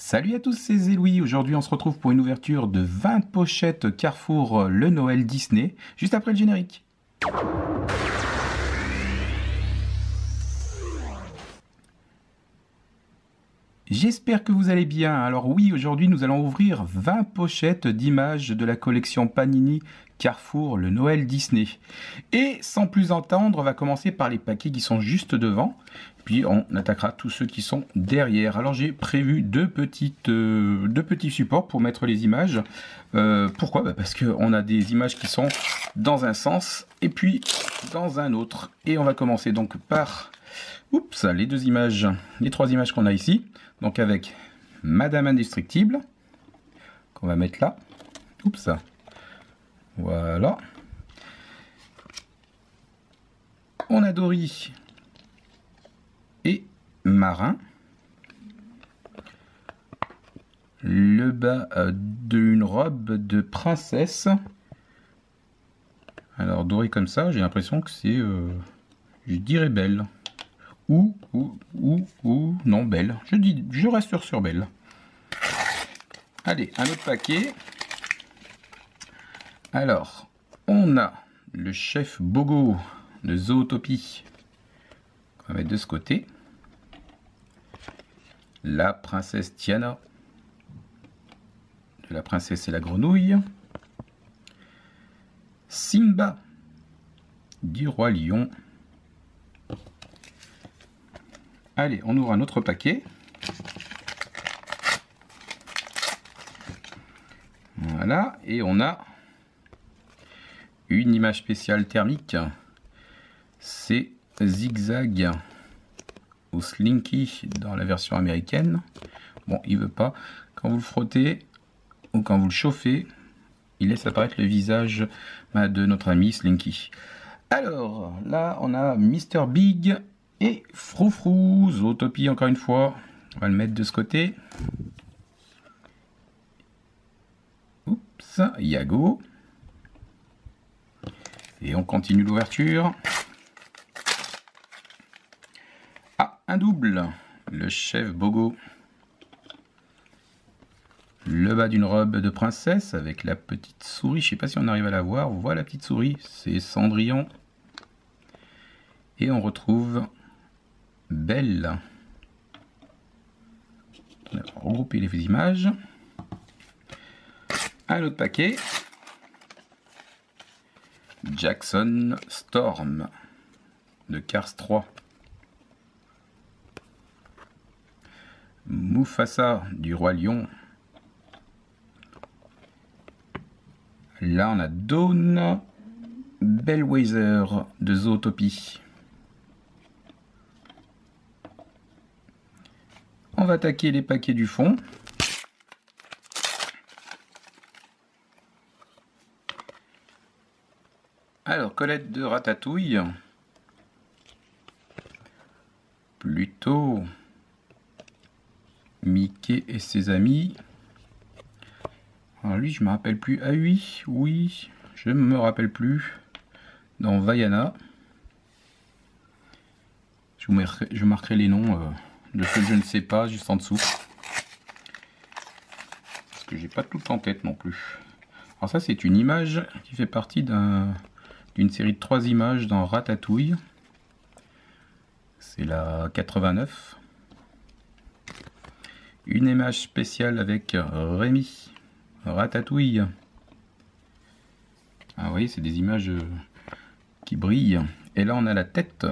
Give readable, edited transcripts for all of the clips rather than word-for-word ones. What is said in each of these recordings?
Salut à tous, c'est Zéloui. Aujourd'hui, on se retrouve pour une ouverture de 20 pochettes Carrefour Le Noël Disney, juste après le générique. J'espère que vous allez bien. Alors oui, aujourd'hui, nous allons ouvrir 20 pochettes d'images de la collection Panini Carrefour Le Noël Disney. Et sans plus entendre, on va commencer par les paquets qui sont juste devant. Puis on attaquera tous ceux qui sont derrière. Alors j'ai prévu deux petits supports pour mettre les images. Pourquoi ? Parce qu'on a des images qui sont dans un sens et puis dans un autre. Et on va commencer donc par les trois images qu'on a ici. Donc avec Madame Indestructible, qu'on va mettre là. Voilà. On a Dory et Marin. Le bas d'une robe de princesse. Alors Dory comme ça, j'ai l'impression que c'est, je dirais belle. Ou, non, belle. Je reste sur belle. Allez, un autre paquet. Alors, on a le chef Bogo de Zootopie. On va mettre de ce côté. La princesse Tiana. De la princesse et la grenouille. Simba du roi lion. Allez, on ouvre un autre paquet. Voilà, et on a une image spéciale thermique. C'est Zigzag ou Slinky dans la version américaine. Bon, il veut pas. Quand vous le frottez ou quand vous le chauffez, il laisse apparaître le visage de notre ami Slinky. Alors, là, on a Mr. Big et Froufrou, Zootopie encore une fois. On va le mettre de ce côté. Yago. Et on continue l'ouverture. Ah, un double. Le chef Bogo. Le bas d'une robe de princesse avec la petite souris. Je ne sais pas si on arrive à la voir. On voit la petite souris. C'est Cendrillon. Et on retrouve Belle. On a regroupé les images. Un autre paquet. Jackson Storm de Cars 3. Mufasa du roi lion. Là on a Dawn Bellwether de Zootopie. On va attaquer les paquets du fond. Alors, Colette de Ratatouille. Plutôt Mickey et ses amis. Alors lui, je me rappelle plus. Ah oui, je ne me rappelle plus. Dans Vaiana. Je marquerai les noms de ceux que je ne sais pas, juste en dessous. Parce que j'ai pas tout en tête non plus. Alors ça, c'est une image qui fait partie d'une série de 3 images dans Ratatouille. C'est la 89. Une image spéciale avec Rémi, Ratatouille. Ah oui, c'est des images qui brillent. Et là, on a la tête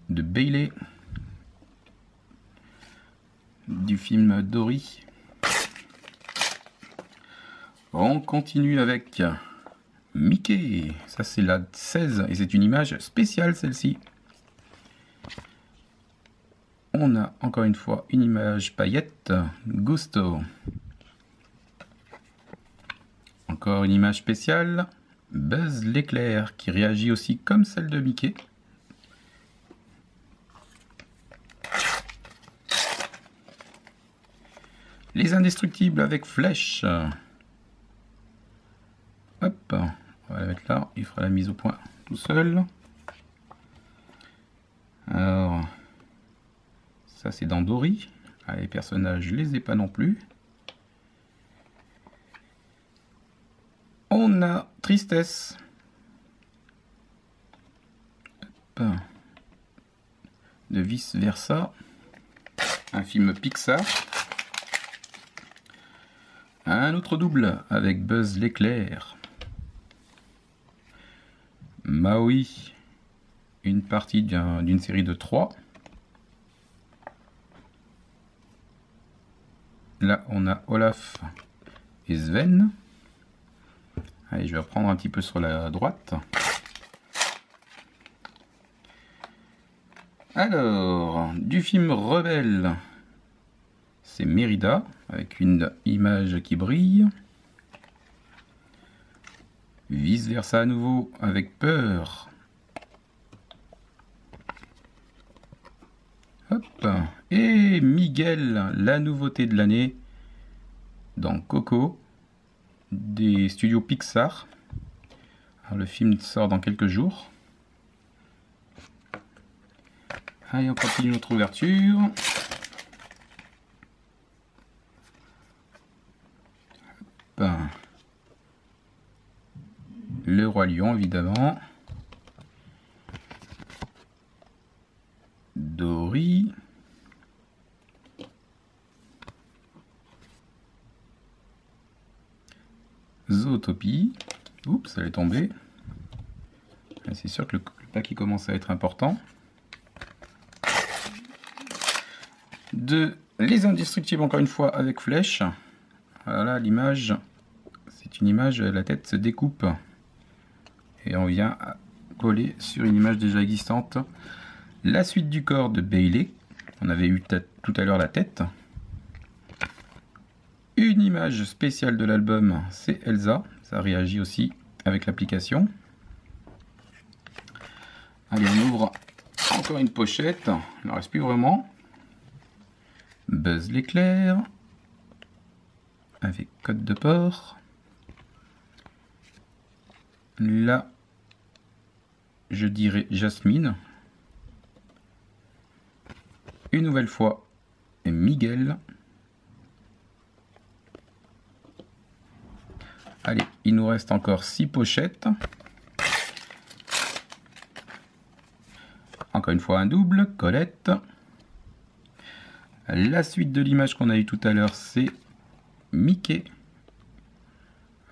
de Bailey du film Dory. On continue avec Mickey. Ça, c'est la 16 et c'est une image spéciale celle-ci. On a encore une fois une image paillette, Gusto. Encore une image spéciale, Buzz l'éclair, qui réagit aussi comme celle de Mickey. Les indestructibles avec flèche. Hop, on va la mettre là, il fera la mise au point tout seul. Alors, ça c'est dans Dory. Ah, les personnages, je les ai pas non plus. On a Tristesse. Hop. De Vice Versa. Un film Pixar. Un autre double avec Buzz l'éclair. Maui. Une partie d'une série de 3. Là, on a Olaf et Sven. Allez, je vais reprendre un petit peu sur la droite. Alors, du film Rebelle, c'est Mérida, avec une image qui brille. Vice Versa à nouveau, avec Peur. Hop. Et Miguel, la nouveauté de l'année, dans Coco, des studios Pixar. Alors, le film sort dans quelques jours. Allez, on continue notre ouverture. Hop. Le Roi Lion, évidemment. Dory. Zootopie. Oups, elle est tombée. C'est sûr que le paquet commence à être important. De Les Indestructibles, encore une fois, avec flèche. Voilà l'image. C'est une image, la tête se découpe. Et on vient à coller sur une image déjà existante. La suite du corps de Bailey. On avait eu tout à l'heure la tête. Une image spéciale de l'album, c'est Elsa. Ça réagit aussi avec l'application. Allez, on ouvre encore une pochette. Il n'en reste plus vraiment. Buzz l'éclair. Avec code de port. Là, je dirais Jasmine. Une nouvelle fois, Miguel. Allez, il nous reste encore 6 pochettes. Encore une fois un double, Colette. La suite de l'image qu'on a eue tout à l'heure, c'est Mickey.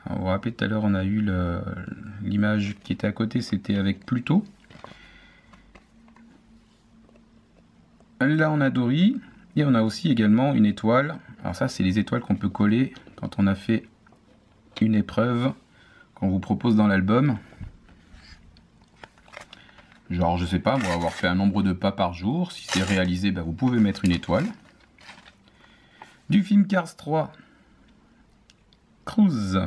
Alors, vous vous rappelez, tout à l'heure, on a eu l'image qui était à côté, c'était avec Pluto. Là, on a Dory. Et on a aussi également une étoile. Alors ça, c'est les étoiles qu'on peut coller quand on a fait une épreuve qu'on vous propose dans l'album. Genre, je sais pas, on va avoir fait un nombre de pas par jour. Si c'est réalisé, bah, vous pouvez mettre une étoile. Du film Cars 3. Cruise.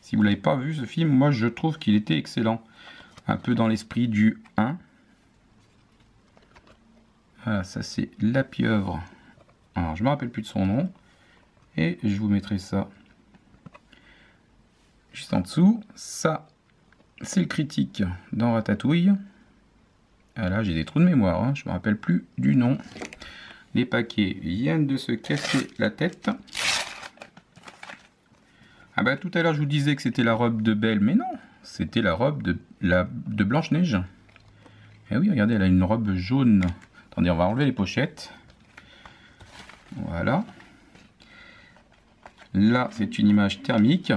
Si vous l'avez pas vu ce film, moi je trouve qu'il était excellent. Un peu dans l'esprit du 1. Voilà, ça c'est La Pieuvre. Alors, je me rappelle plus de son nom. Et je vous mettrai ça juste en dessous. Ça, c'est le critique dans Ratatouille. Ah là, j'ai des trous de mémoire, hein. Je me rappelle plus du nom. Les paquets viennent de se casser la tête. Ah bah tout à l'heure je vous disais que c'était la robe de Belle, mais non, c'était la robe de Blanche-Neige. Eh oui, regardez, elle a une robe jaune. Attendez, on va enlever les pochettes. Voilà. Là, c'est une image thermique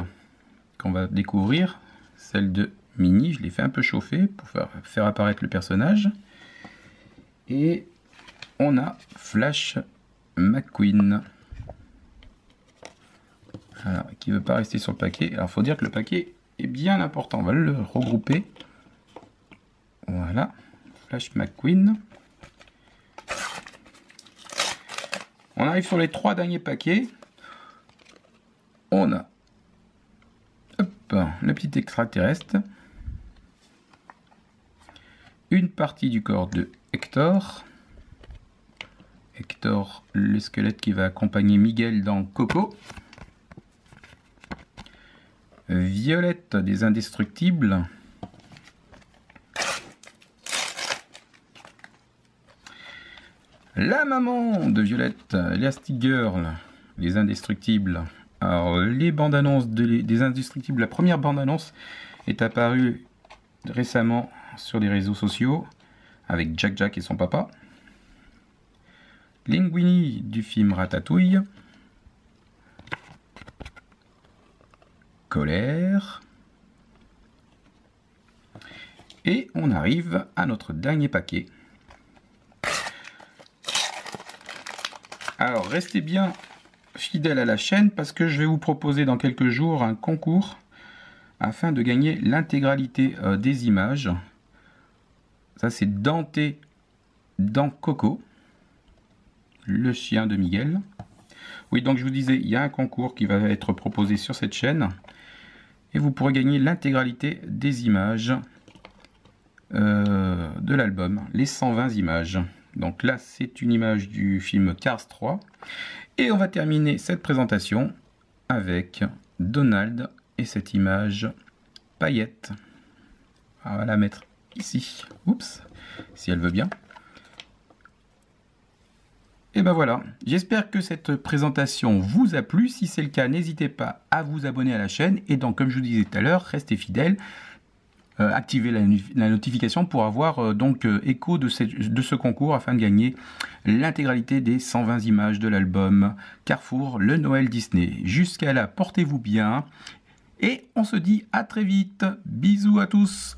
qu'on va découvrir. Celle de Minnie, je l'ai fait un peu chauffer pour faire apparaître le personnage. Et on a Flash McQueen. Alors, qui ne veut pas rester sur le paquet. Alors, il faut dire que le paquet est bien important. On va le regrouper. Voilà. Flash McQueen. On arrive sur les 3 derniers paquets. On a le petit extraterrestre. Une partie du corps de Hector. Hector, le squelette qui va accompagner Miguel dans Coco. Violette des Indestructibles. La maman de Violette, Elastic Girl, les Indestructibles, Alors, les bandes annonces des Indestructibles, la première bande annonce est apparue récemment sur les réseaux sociaux avec Jack Jack et son papa. Linguini du film Ratatouille. Colère. Et on arrive à notre dernier paquet. Alors restez bien fidèles à la chaîne parce que je vais vous proposer dans quelques jours un concours afin de gagner l'intégralité des images. Ça c'est Dante dans Coco, le chien de Miguel. Oui, donc je vous disais, il y a un concours qui va être proposé sur cette chaîne et vous pourrez gagner l'intégralité des images de l'album, les 120 images. Donc là, c'est une image du film Cars 3. Et on va terminer cette présentation avec Donald et cette image paillette. On va la mettre ici. Oups, si elle veut bien. Et ben voilà, j'espère que cette présentation vous a plu. Si c'est le cas, n'hésitez pas à vous abonner à la chaîne. Et donc, comme je vous disais tout à l'heure, restez fidèles. Activez la notification pour avoir écho de ce concours afin de gagner l'intégralité des 120 images de l'album Carrefour, le Noël Disney. Jusqu'à là, portez-vous bien et on se dit à très vite. Bisous à tous.